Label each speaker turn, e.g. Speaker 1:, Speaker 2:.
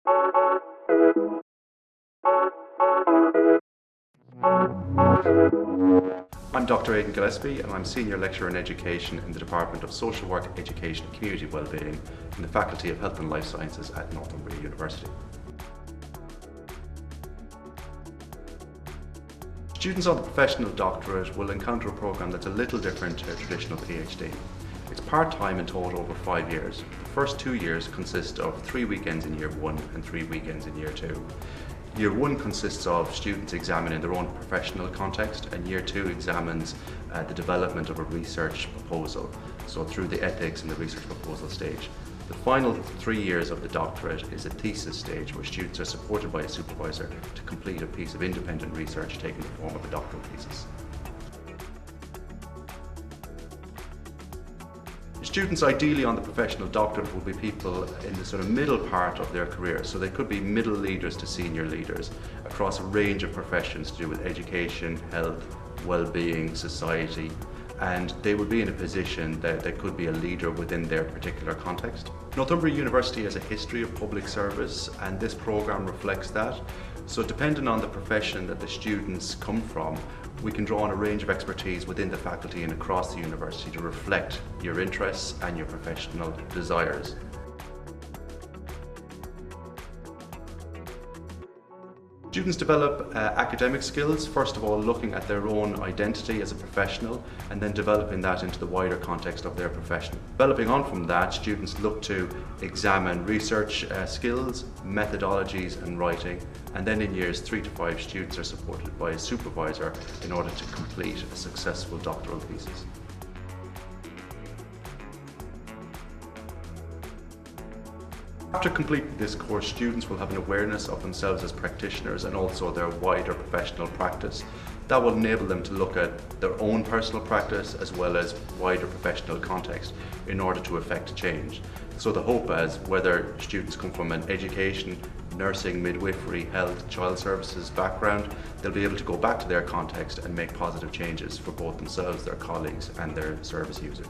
Speaker 1: I'm Dr. Aidan Gillespie and I'm Senior Lecturer in Education in the Department of Social Work, Education and Community Wellbeing in the Faculty of Health and Life Sciences at Northumbria University. Students on the Professional Doctorate will encounter a programme that's a little different to a traditional PhD. It's part-time and taught over 5 years. The first 2 years consist of 3 weekends in Year 1 and 3 weekends in Year 2. Year 1 consists of students examining their own professional context, and Year 2 examines the development of a research proposal, so through the ethics and the research proposal stage. The final 3 years of the doctorate is a thesis stage where students are supported by a supervisor to complete a piece of independent research taking the form of a doctoral thesis. Students ideally on the professional doctorate will be people in the sort of middle part of their career, so they could be middle leaders to senior leaders across a range of professions to do with education, health, well-being, society, and they would be in a position that they could be a leader within their particular context. Northumbria University has a history of public service, and this programme reflects that. So depending on the profession that the students come from, we can draw on a range of expertise within the faculty and across the university to reflect your interests and your professional desires. Students develop academic skills, first of all looking at their own identity as a professional and then developing that into the wider context of their profession. Developing on from that, students look to examine research skills, methodologies and writing, and then in years 3 to 5 students are supported by a supervisor in order to complete a successful doctoral thesis. After completing this course, students will have an awareness of themselves as practitioners and also their wider professional practice. That will enable them to look at their own personal practice as well as wider professional context in order to effect change. So the hope is, whether students come from an education, nursing, midwifery, health, child services background, they'll be able to go back to their context and make positive changes for both themselves, their colleagues and their service users.